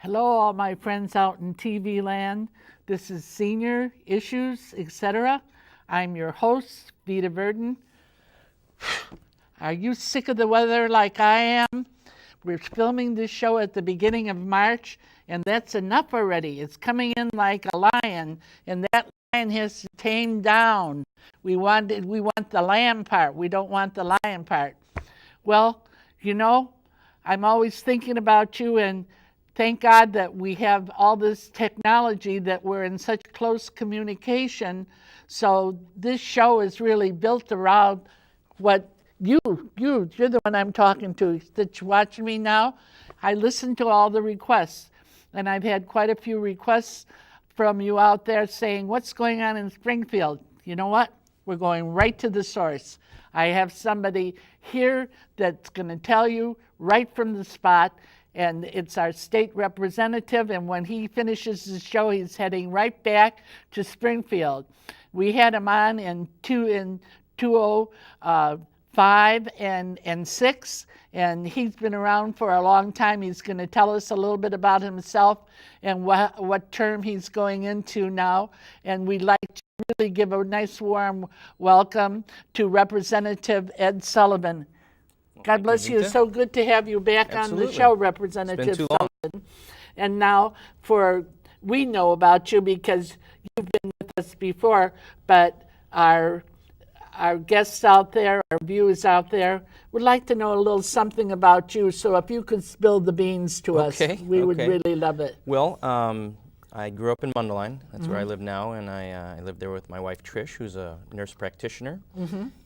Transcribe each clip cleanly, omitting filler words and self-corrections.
Hello, all my friends out in TV land. This is Senior Issues, etc. I'm your host, Vita Verdon. Are you sick of the weather like I am? We're filming this show at the beginning of March, and that's enough already. It's coming in like a lion, and that lion has to tame down. We want the lamb part. We don't want the lion part. Well, you know, I'm always thinking about you, and thank God that we have all this technology, that we're in such close communication. So this show is really built around what you're the one I'm talking to, that you're watching me now. I listen to all the requests, and I've had quite a few requests from you out there saying, what's going on in Springfield? You know what? We're going right to the source. I have somebody here that's going to tell you right from the spot, and it's our state representative, and when he finishes the show, he's heading right back to Springfield. We had him on in 2005 and 6, and he's been around for a long time. He's going to tell us a little bit about himself and what term he's going into now, and we'd like to really give a nice warm welcome to Representative Ed Sullivan. God bless you. It's so good to have you back on the show, Representative Sullivan. And now, we know about you because you've been with us before, but our guests out there, our viewers out there, would like to know a little something about you. So if you could spill the beans to us, we would really love it. Well, I grew up in Mundelein. That's where I live now, and I live there with my wife Trish, who's a nurse practitioner.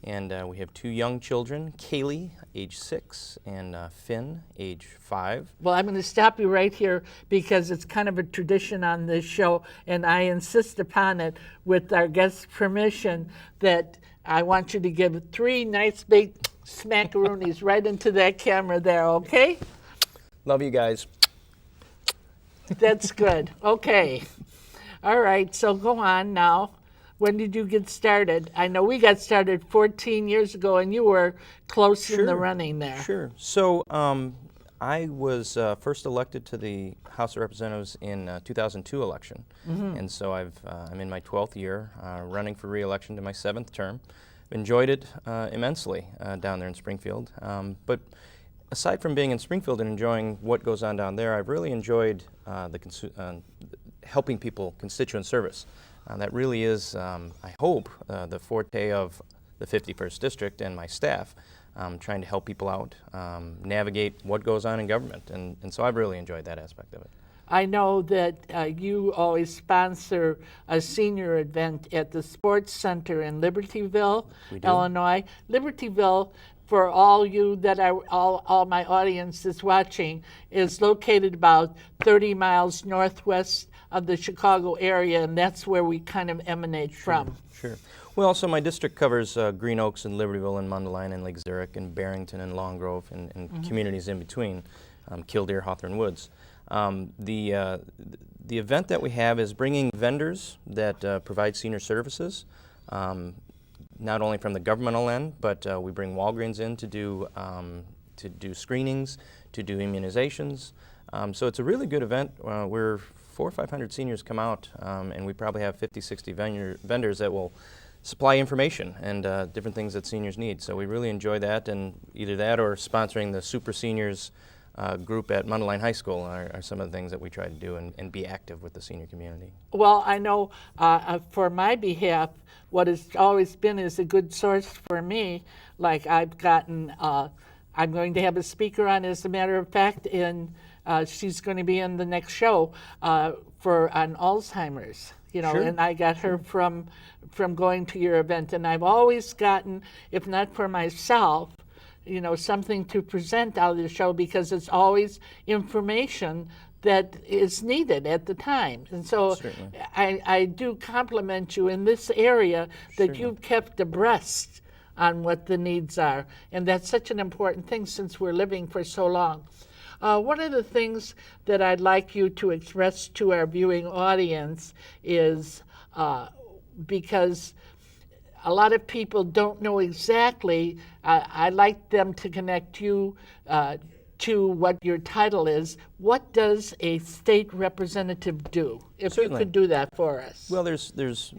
And we have two young children, Kaylee, age 6, and Finn, age 5. Well, I'm going to stop you right here because it's kind of a tradition on this show, and I insist upon it with our guest's permission that I want you to give 3 nice big smackaroonies right into that camera there, okay? Love you guys. That's good. Okay. All right, so go on now. When did you get started? I know we got started 14 years ago, and you were close in the running there. Sure. So I was first elected to the House of Representatives in 2002 election, and so I'm in my 12th year, running for re-election to my 7th term. Enjoyed it immensely down there in Springfield, but aside from being in Springfield and enjoying what goes on down there, I've really enjoyed helping people, constituent service. That really is, I hope, the forte of the 51st District and my staff, trying to help people out, navigate what goes on in government. And so I've really enjoyed that aspect of it. I know that you always sponsor a senior event at the Sports Center in Libertyville, Illinois. Libertyville, for all you that are, all my audience is watching, is located about 30 miles northwest of the Chicago area, and that's where we kind of emanate from. Sure. Well, so my district covers Green Oaks and Libertyville and Mundelein and Lake Zurich and Barrington and Long Grove and communities in between, Killdeer, Hawthorne Woods. The event that we have is bringing vendors that provide senior services, not only from the governmental end, but we bring Walgreens in to do screenings, to do immunizations. So it's a really good event. We're 400 or 500 seniors come out, and we probably have 50, 60 vendors that will supply information and different things that seniors need. So we really enjoy that, and either that or sponsoring the Super Seniors group at Mundelein High School are some of the things that we try to do and be active with the senior community. Well, I know for my behalf, what has always been is a good source for me. Like I've gotten, I'm going to have a speaker on, as a matter of fact, she's going to be in the next show on Alzheimer's. You know, and I got her from going to your event, and I've always gotten, if not for myself, you know, something to present out of the show, because it's always information that is needed at the time. And so I do compliment you in this area that you've kept abreast on what the needs are. And that's such an important thing since we're living for so long. One of the things that I'd like you to express to our viewing audience is because a lot of people don't know exactly, I'd like them to connect you to what your title is, what does a state representative do? If Certainly. you could do that for us. Well, there's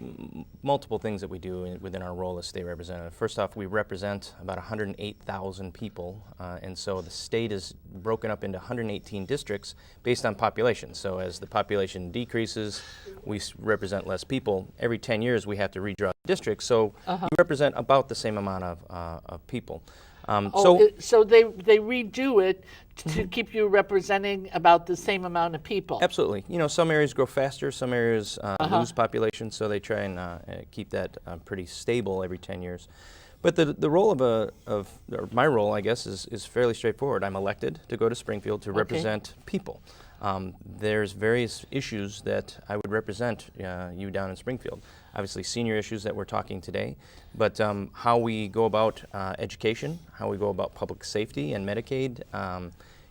multiple things that we do within our role as state representative. First off, we represent about 108,000 people, and so the state is broken up into 118 districts based on population. So as the population decreases, we represent less people. Every 10 years, we have to redraw districts, so we represent about the same amount of people. So they redo it to keep you representing about the same amount of people. Absolutely. You know, some areas grow faster, some areas lose population, so they try and keep that pretty stable every 10 years. But the role or my role, I guess, is fairly straightforward. I'm elected to go to Springfield to represent people. There's various issues that I would represent you down in Springfield. Obviously, senior issues that we're talking today, but how we go about education, how we go about public safety and Medicaid,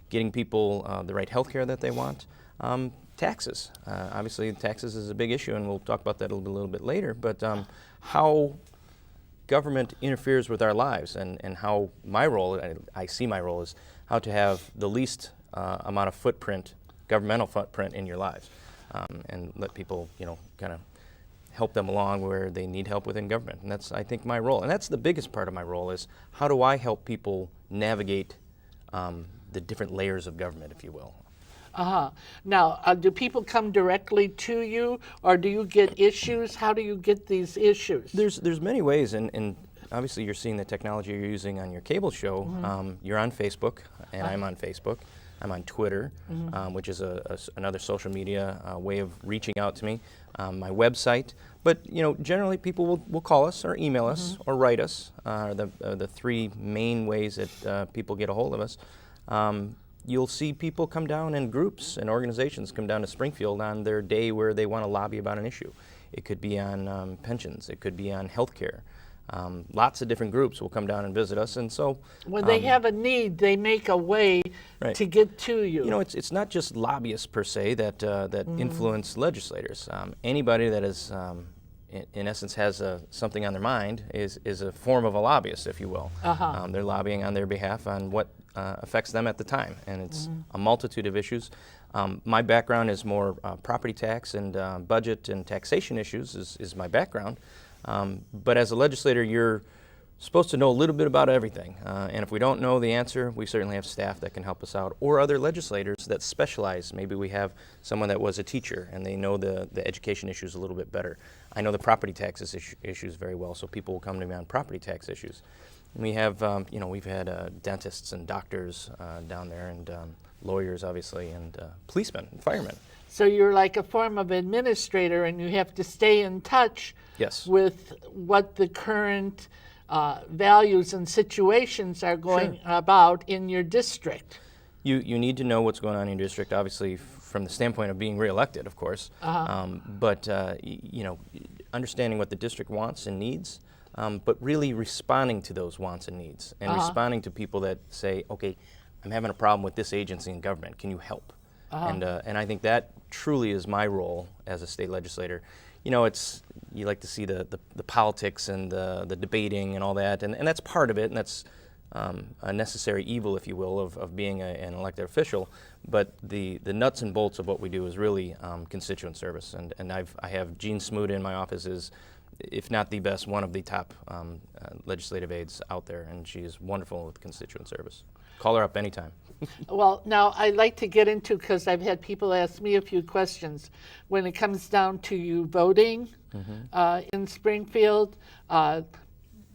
getting people the right health care that they want, taxes. Obviously, taxes is a big issue, and we'll talk about that a little bit later, but how government interferes with our lives and how my role, I see my role, is how to have the least amount of footprint, governmental footprint in your lives, and let people, kind of help them along where they need help within government. And that's, I think, my role. And that's the biggest part of my role, is how do I help people navigate the different layers of government, if you will. Now, do people come directly to you, or do you get issues? How do you get these issues? There's many ways, and obviously you're seeing the technology you're using on your cable show. You're on Facebook, and I'm on Facebook. I'm on Twitter, which is another social media way of reaching out to me. My website, but generally people will call us or email us or write us. The three main ways that people get a hold of us. You'll see people come down in groups and organizations come down to Springfield on their day where they want to lobby about an issue. It could be on pensions. It could be on health care. Lots of different groups will come down and visit us, and so when they have a need, they make a way to get to you. It's not just lobbyists per se that influence legislators. Anybody that is, in essence, has something on their mind is a form of a lobbyist, if you will. They're lobbying on their behalf on what affects them at the time, and it's a multitude of issues. My background is more property tax and budget and taxation issues is my background. But as a legislator, you're supposed to know a little bit about everything. And if we don't know the answer, we certainly have staff that can help us out, or other legislators that specialize. Maybe we have someone that was a teacher and they know the education issues a little bit better. I know the property taxes issues very well, so people will come to me on property tax issues. And we have, we've had dentists and doctors down there, and lawyers, obviously, and policemen and firemen. So you're like a form of administrator, and you have to stay in touch with what the current values and situations are going about in your district. You need to know what's going on in your district, obviously, from the standpoint of being reelected, of course. But understanding what the district wants and needs, but really responding to those wants and needs, and responding to people that say, okay, I'm having a problem with this agency in government. Can you help? And I think that truly is my role as a state legislator. You like to see the politics and the debating and all that, and that's part of it, and that's a necessary evil, if you will, of being an elected official. But the nuts and bolts of what we do is really constituent service, and I have Jean Smoot in my office, is, if not the best, one of the top legislative aides out there, and she is wonderful with constituent service. Call her up anytime. Well, now I'd like to get into, because I've had people ask me a few questions, when it comes down to you voting in Springfield,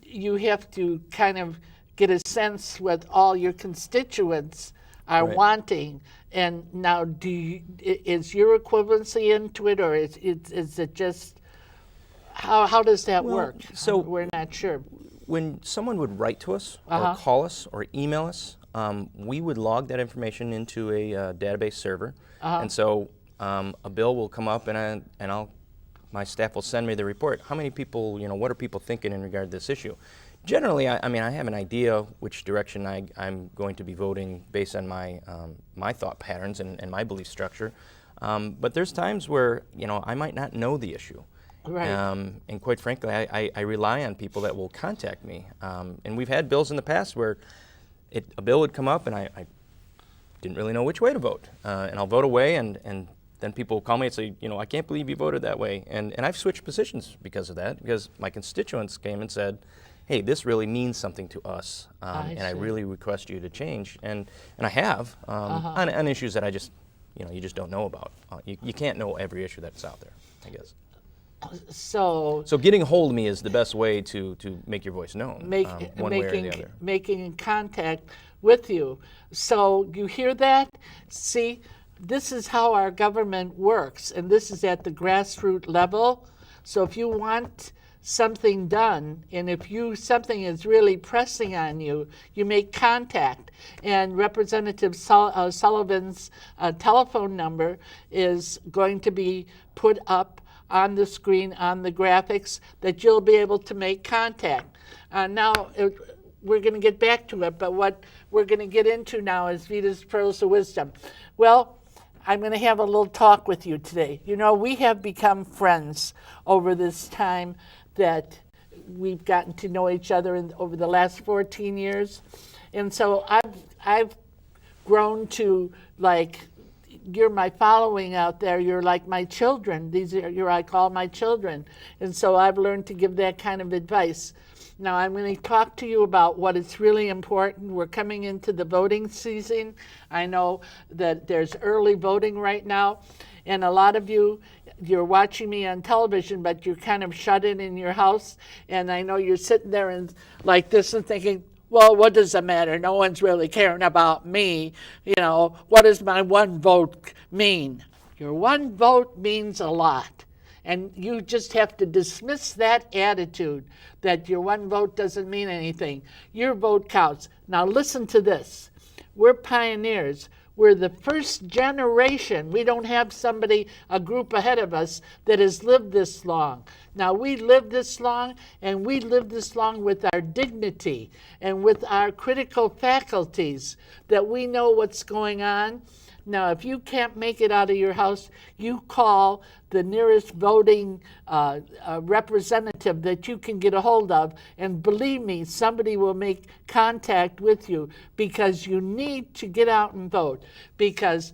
you have to kind of get a sense what all your constituents are wanting. And now, is your equivalency into it, or is it just, how does that work? So we're not sure. When someone would write to us or call us or email us, we would log that information into a database server, and so a bill will come up, and my staff will send me the report. How many people, what are people thinking in regard to this issue? Generally, I have an idea which direction I'm going to be voting based on my thought patterns and my belief structure, but there's times where I might not know the issue. Right. And quite frankly, I rely on people that will contact me. And we've had bills in the past where a bill would come up, and I didn't really know which way to vote. And I'll vote away, and then people call me and say, I can't believe you voted that way. And I've switched positions because of that, because my constituents came and said, hey, this really means something to us, and I really request you to change. And I have, on issues that I just, you just don't know about. You can't know every issue that's out there, I guess. So getting a hold of me is the best way to make your voice known, one way or the other. Making contact with you. So you hear that? See, this is how our government works, and this is at the grassroots level. So if you want something done, and if something is really pressing on you, you make contact. And Representative Sullivan's telephone number is going to be put up on the screen, on the graphics, that you'll be able to make contact. Now, we're going to get back to it, but what we're going to get into now is Vita's Pearls of Wisdom. Well, I'm going to have a little talk with you today. We have become friends over this time that we've gotten to know each other over the last 14 years. And so I've grown to, you're my following out there. You're like my children. I call my children. And so I've learned to give that kind of advice. Now I'm going to talk to you about what is really important. We're coming into the voting season. I know that there's early voting right now, and a lot of you're watching me on television, but you're kind of shut in your house, and I know you're sitting there and like this and thinking, well, what does it matter? No one's really caring about me. What does my one vote mean? Your one vote means a lot. And you just have to dismiss that attitude that your one vote doesn't mean anything. Your vote counts. Now listen to this. We're pioneers. We're the first generation. We don't have a group ahead of us that has lived this long. Now we lived this long, and we lived this long with our dignity and with our critical faculties, that we know what's going on. Now, if you can't make it out of your house, you call the nearest voting representative that you can get a hold of, and believe me, somebody will make contact with you, because you need to get out and vote. Because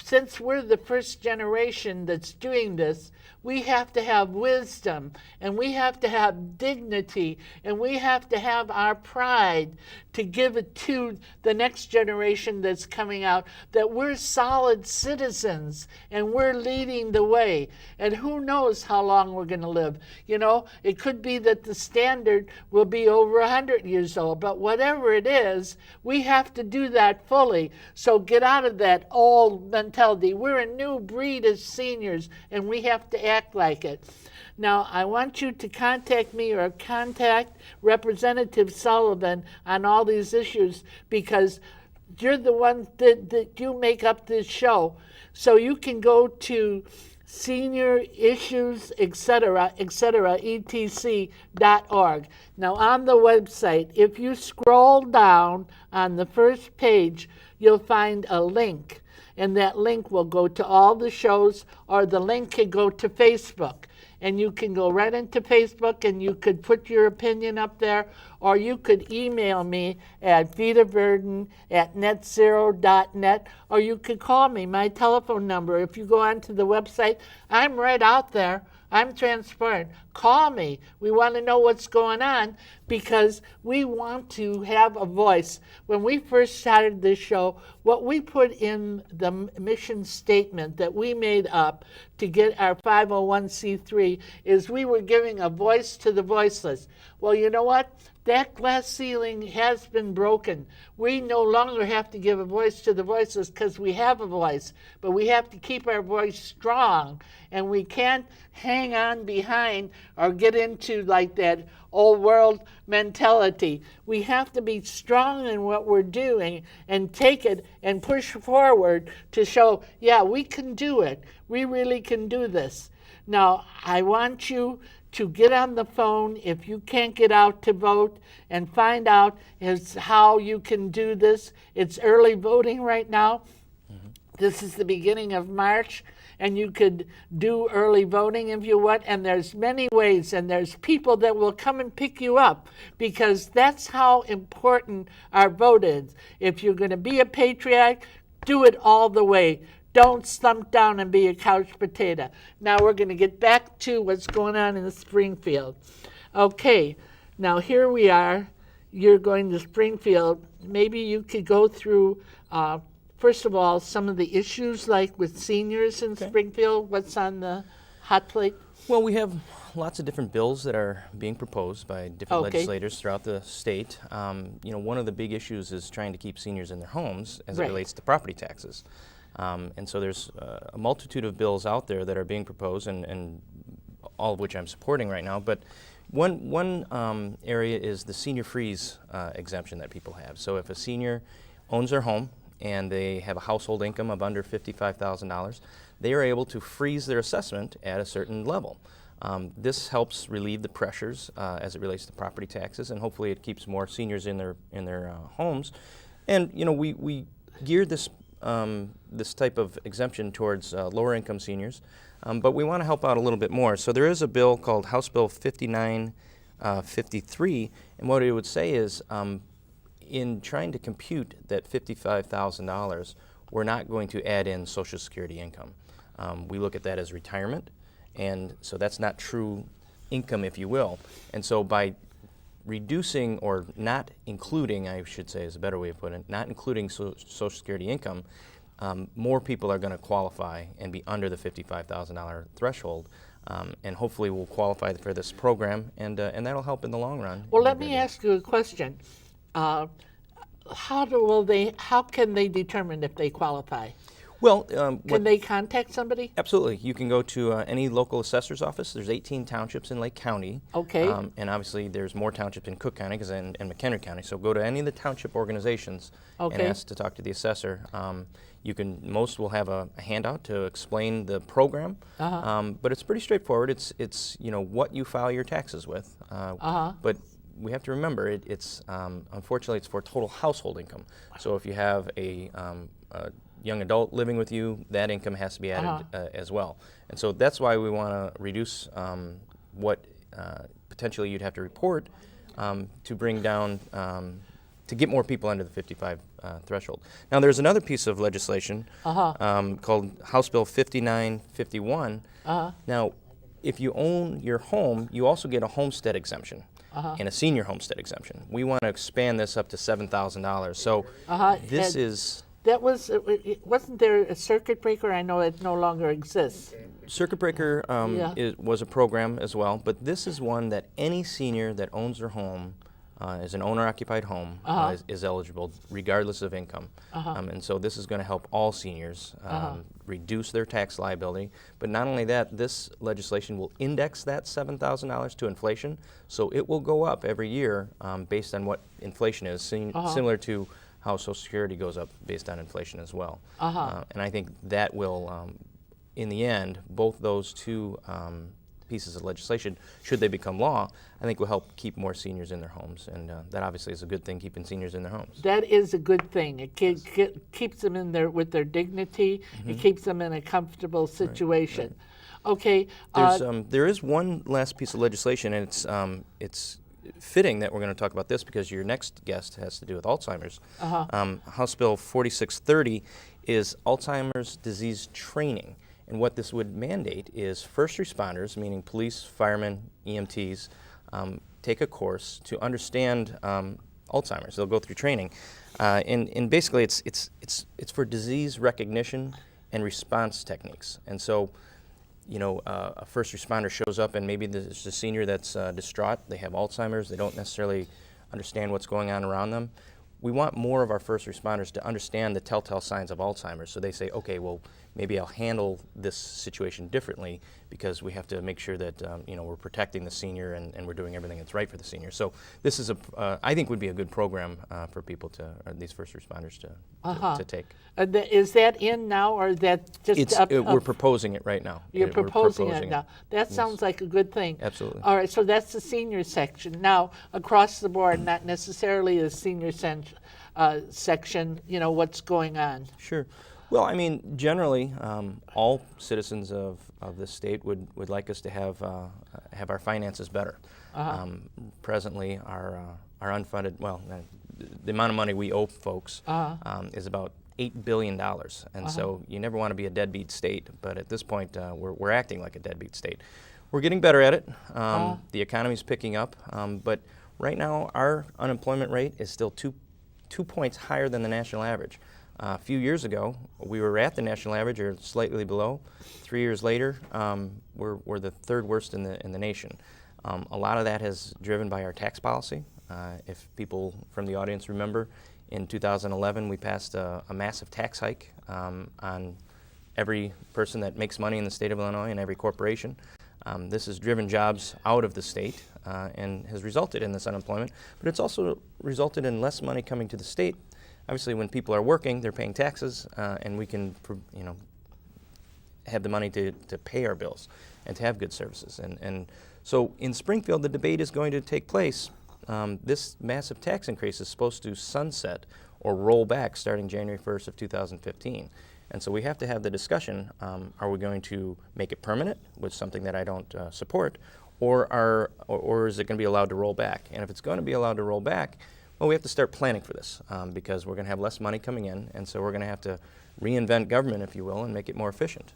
since we're the first generation that's doing this, we have to have wisdom, and we have to have dignity, and we have to have our pride to give it to the next generation that's coming out, that we're solid citizens and we're leading the way. And who knows how long we're going to live. It could be that the standard will be over 100 years old, but whatever it is, we have to do that fully. So get out of that old mentality. We're a new breed as seniors, and we have to act like it. Now, I want you to contact me or contact Representative Sullivan on all these issues, because you're the ones that you make up this show. So you can go to senior issues, etc., etc.org. Now, on the website, if you scroll down on the first page, you'll find a link. And that link will go to all the shows, or the link can go to Facebook. And you can go right into Facebook, and you could put your opinion up there, or you could email me at vitaverdon@netzero.net, or you could call me. My telephone number, if you go onto the website, I'm right out there. I'm transparent. Call me. We want to know what's going on, because we want to have a voice. When we first started this show, what we put in the mission statement that we made up to get our 501c3 is we were giving a voice to the voiceless. Well, you know what? That glass ceiling has been broken. We no longer have to give a voice to the voiceless, because we have a voice, but we have to keep our voice strong, and we can't hang on behind or get into like that old world mentality. We have to be strong in what we're doing and take it and push forward to show, yeah, we can do it. We really can do this. Now, I want you to get on the phone if you can't get out to vote, and find out how you can do this. It's early voting right now. This is the beginning of March, and you could do early voting if you want, and there's many ways, and there's people that will come and pick you up, because that's how important our vote is. If you're going to be a patriot, Do it all the way. Don't slump down and be a couch potato. Now we're going to get back to what's going on in Springfield. Okay, now here we are. You're going to Springfield. Maybe you could go through, first of all, some of the issues like with seniors in Springfield. What's on the hot plate? Well, we have lots of different bills that are being proposed by different legislators throughout the state. One of the big issues is trying to keep seniors in their homes as it relates to property taxes. And so there's a multitude of bills out there that are being proposed, and all of which I'm supporting right now. But one area is the senior freeze exemption that people have. So if a senior owns their home and they have a household income of under $55,000, they are able to freeze their assessment at a certain level. This helps relieve the pressures as it relates to property taxes, and hopefully it keeps more seniors in their homes. And we geared this type of exemption towards lower income seniors, but we want to help out a little bit more. So there is a bill called House Bill 5953, and what it would say is in trying to compute that $55,000, we're not going to add in Social Security income. We look at that as retirement, and so that's not true income, if you will. And so by reducing or not including, I should say is a better way of putting it, not including Social Security income, more people are going to qualify and be under the $55,000 threshold, and hopefully will qualify for this program, and that'll help in the long run. Well, let me ask you a question. How can they determine if they qualify? Well, can they contact somebody? Absolutely. You can go to any local assessor's office. There's 18 townships in Lake County. Okay. And obviously there's more townships in Cook County and McHenry County. So go to any of the township organizations and ask to talk to the assessor. Most will have a handout to explain the program, but it's pretty straightforward. It's what you file your taxes with. But we have to remember it's unfortunately it's for total household income. So if you have a young adult living with you, that income has to be added as well. And so that's why we want to reduce what potentially you'd have to report to bring down, to get more people under the 55 threshold. Now there's another piece of legislation called House Bill 5951. Now, if you own your home, you also get a homestead exemption. And a senior homestead exemption. We want to expand this up to $7,000. So this is... Wasn't there a circuit breaker? I know it no longer exists. Circuit breaker was a program as well, but this is one that any senior that owns their home, is an owner-occupied home, is eligible regardless of income. And so this is going to help all seniors reduce their tax liability. But not only that, this legislation will index that $7,000 to inflation, so it will go up every year based on what inflation is, similar to how Social Security goes up based on inflation as well. And I think that will, in the end, both those two pieces of legislation, should they become law, I think will help keep more seniors in their homes. And that obviously is a good thing, keeping seniors in their homes. That is a good thing. It keeps them in there with their dignity. It keeps them in a comfortable situation. Okay. There is one last piece of legislation, and it's fitting that we're going to talk about this because your next guest has to do with Alzheimer's. House Bill 4630 is Alzheimer's disease training. And what this would mandate is first responders, meaning police, firemen, EMTs, take a course to understand Alzheimer's. They'll go through training. And basically it's for disease recognition and response techniques. And so, a first responder shows up and maybe there's a senior that's distraught. They have Alzheimer's. They don't necessarily understand what's going on around them. We want more of our first responders to understand the telltale signs of Alzheimer's. So they say, okay, well, maybe I'll handle this situation differently because we have to make sure that we're protecting the senior and we're doing everything that's right for the senior. So this is I think would be a good program for people these first responders to take. Is that in now, or is that just we're proposing it right now. You're proposing it now. That sounds like a good thing. Absolutely. All right, so that's the senior section. Now, across the board, not necessarily the senior section, what's going on. Sure. Well, I mean, generally, all citizens of this state would like us to have our finances better. Presently, our unfunded, the amount of money we owe folks is about $8 billion. And so you never want to be a deadbeat state, but at this point, we're acting like a deadbeat state. We're getting better at it. The economy's picking up, but right now our unemployment rate is still two points higher than the national average. A few years ago, we were at the national average or slightly below. 3 years later, we're the third worst in the nation. A lot of that has driven by our tax policy. If people from the audience remember, in 2011 we passed a massive tax hike on every person that makes money in the state of Illinois and every corporation. This has driven jobs out of the state and has resulted in this unemployment, but it's also resulted in less money coming to the state. Obviously, when people are working, they're paying taxes, and we can, have the money to pay our bills and to have good services. And so in Springfield, the debate is going to take place. This massive tax increase is supposed to sunset or roll back starting January 1st of 2015. And so we have to have the discussion, are we going to make it permanent, which is something that I don't support, or is it going to be allowed to roll back? And if it's going to be allowed to roll back, well, we have to start planning for this because we're going to have less money coming in, and so we're going to have to reinvent government, if you will, and make it more efficient.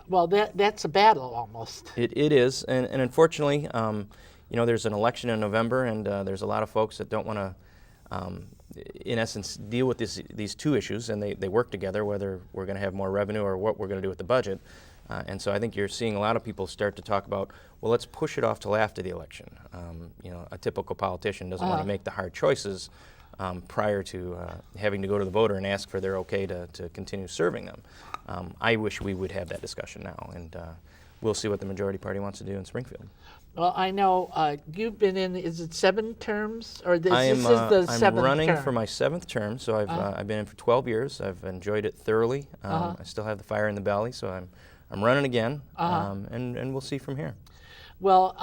Well, that's a battle almost. It is, and unfortunately, there's an election in November, and there's a lot of folks that don't want to, in essence, deal with these two issues, and they work together, whether we're going to have more revenue or what we're going to do with the budget. And so I think you're seeing a lot of people start to talk about, well, let's push it off till after the election. A typical politician doesn't want to make the hard choices prior to having to go to the voter and ask for their okay to continue serving them. I wish we would have that discussion now, and we'll see what the majority party wants to do in Springfield. Well, I know you've been in, is it 7 terms? Or this is the 7th I'm running term? for my 7th term, so I've been in for 12 years. I've enjoyed it thoroughly. I still have the fire in the belly, so I'm running again, and we'll see from here. Well,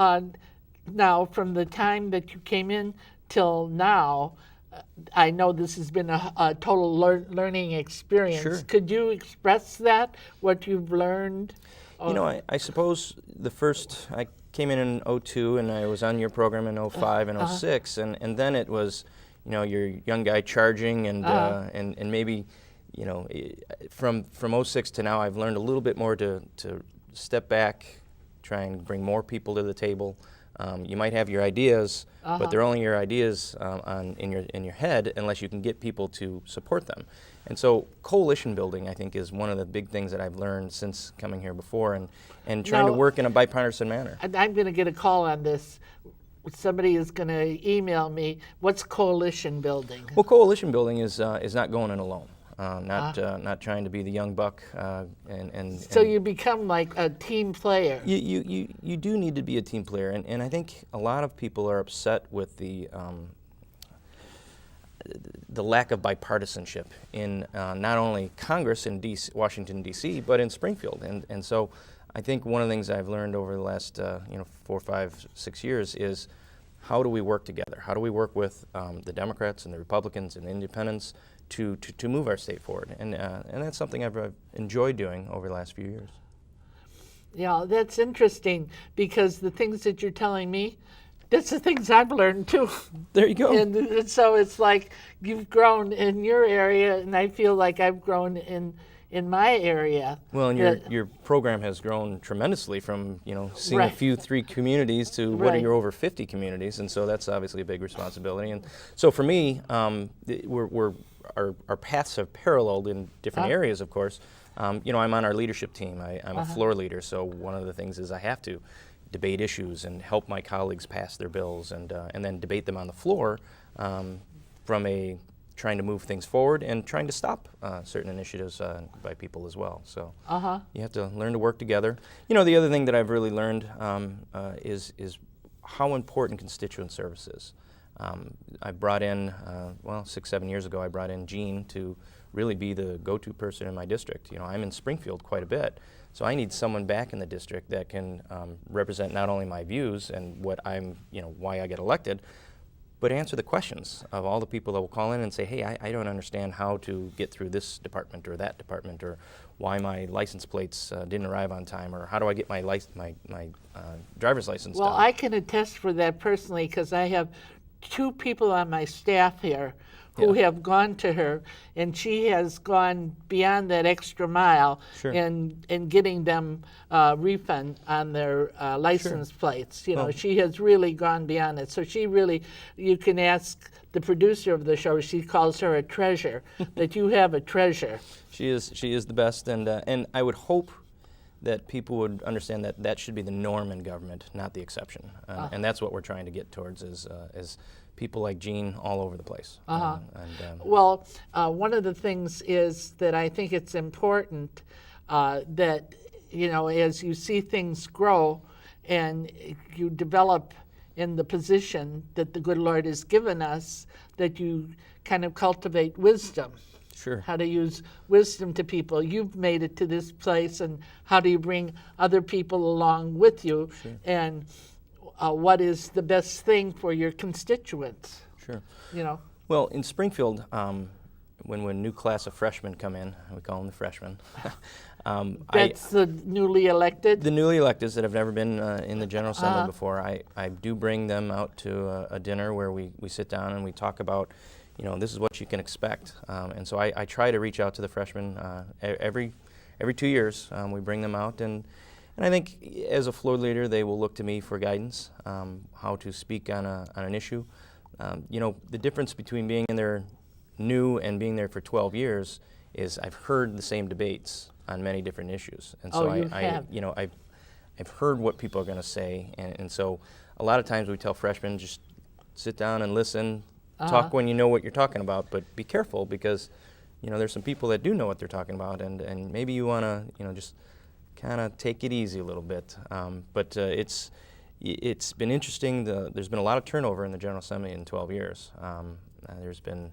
now from the time that you came in till now, I know this has been a total learning experience. Sure. Could you express that, what you've learned? I suppose I came in 2002, and I was on your program in 2005 and 2006, and then it was, your young guy charging, and maybe, from 2006 to now, I've learned a little bit more to step back, try and bring more people to the table. You might have your ideas, but they're only your ideas in your head unless you can get people to support them. And so coalition building, I think, is one of the big things that I've learned since coming here before, and trying to work in a bipartisan manner. I'm going to get a call on this. Somebody is going to email me. What's coalition building? Well, coalition building is not going in alone. Not trying to be the young buck, So you become like a team player. You do need to be a team player, and I think a lot of people are upset with the lack of bipartisanship in not only Congress in Washington D.C. but in Springfield, and so I think one of the things I've learned over the last 4, 5, 6 years is how do we work together? How do we work with the Democrats and the Republicans and the Independents to move our state forward? And that's something I've enjoyed doing over the last few years. Yeah, that's interesting because the things that you're telling me, that's the things I've learned too. There you go. And so it's like you've grown in your area, and I feel like I've grown in my area. Well, and your program has grown tremendously from seeing a few 3 communities to what you're over 50 communities, and so that's obviously a big responsibility. And so for me, our paths have paralleled in different areas, of course. I'm on our leadership team. I'm a floor leader, so one of the things is I have to debate issues and help my colleagues pass their bills, and then debate them on the floor from trying to move things forward and trying to stop certain initiatives by people as well. So you have to learn to work together. The other thing that I've really learned is how important constituent service is. I brought in, 6, 7 years ago, I brought in Jean to really be the go-to person in my district. I'm in Springfield quite a bit, so I need someone back in the district that can represent not only my views and what why I get elected, but answer the questions of all the people that will call in and say, hey, I don't understand how to get through this department or that department, or why my license plates didn't arrive on time, or how do I get my driver's license Well, done? I can attest for that personally because I have 2 people on my staff here who have gone to her, and she has gone beyond that extra mile Sure. in getting them refund on their license plates. You know, Well- she has really gone beyond it. So she really, you can ask the producer of the show. She calls her a treasure. That you have a treasure. She is the best, and I would hope that people would understand that that should be the norm in government, not the exception. And that's what we're trying to get towards is people like Jean all over the place. Well, one of the things is that I think it's important that, you know, as you see things grow and you develop in the position that the good Lord has given us, that you kind of cultivate wisdom. Sure. How to use wisdom to people. You've made it to this place, and how do you bring other people along with you? Sure. And what is the best thing for your constituents? Sure. You know. Well, in Springfield, when a new class of freshmen come in, we call them the freshmen. That's the newly elected? The newly electeds that have never been in the General Assembly before, I do bring them out to a dinner where we sit down and we talk about, you know, this is what you can expect. And so I try to reach out to the freshmen every 2 years. We bring them out, and I think as a floor leader, they will look to me for guidance, how to speak on an issue. You know, the difference between being in there new and being there for 12 years is I've heard the same debates on many different issues. And so I've heard what people are going to say, and so a lot of times we tell freshmen, just sit down and listen, talk when you know what you're talking about, but be careful because, you know, there's some people that do know what they're talking about, and maybe you want to, you know, just kind of take it easy a little bit. But it's been interesting. There's been a lot of turnover in the General Assembly in 12 years. There's been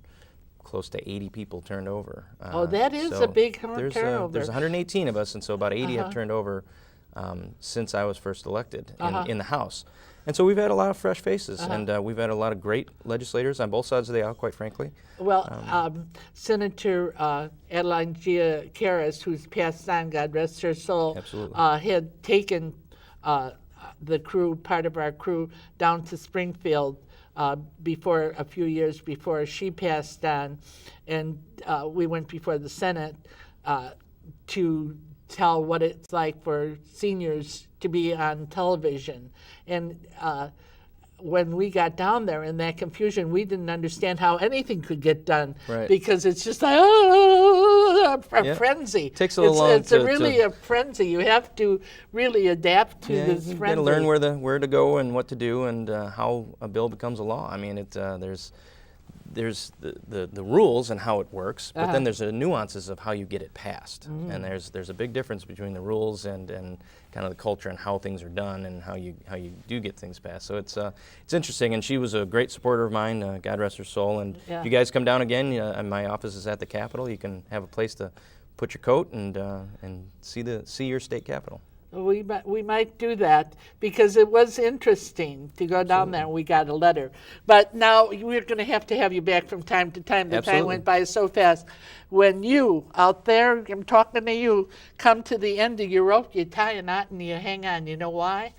close to 80 people turned over. That is a big turnover. There's 118 of us, and so about 80 have turned over since I was first elected in the House. And so we've had a lot of fresh faces, and we've had a lot of great legislators on both sides of the aisle, quite frankly. Well, Senator Adeline Gia Karras, who's passed on, God rest her soul, Absolutely. Had taken the crew, part of our crew, down to Springfield before a few years before she passed on, and we went before the Senate to tell what it's like for seniors to be on television. And when we got down there in that confusion, we didn't understand how anything could get done. Right. Because it's just like, a frenzy. It takes a little long It's really a frenzy. You have to really adapt to this you frenzy. got to learn where to go and what to do and how a bill becomes a law. I mean, there's the rules and how it works, but then there's the nuances of how you get it passed. And there's a big difference between the rules and kind of the culture and how things are done and how you do get things passed. So it's interesting, and she was a great supporter of mine, God rest her soul. And if you guys come down again, my office is at the Capitol. You can have a place to put your coat and see your state capitol. We might do that because it was interesting to go down there and we got a letter. But now we're going to have you back from time to time. The Absolutely. time went by so fast. When you, out there, I'm talking to you, come to the end of your rope, you tie a knot and you hang on. You know why?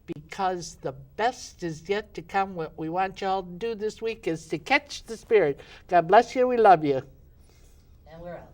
Because the best is yet to come. What we want you all to do this week is to catch the Spirit. God bless you. We love you. And we're out.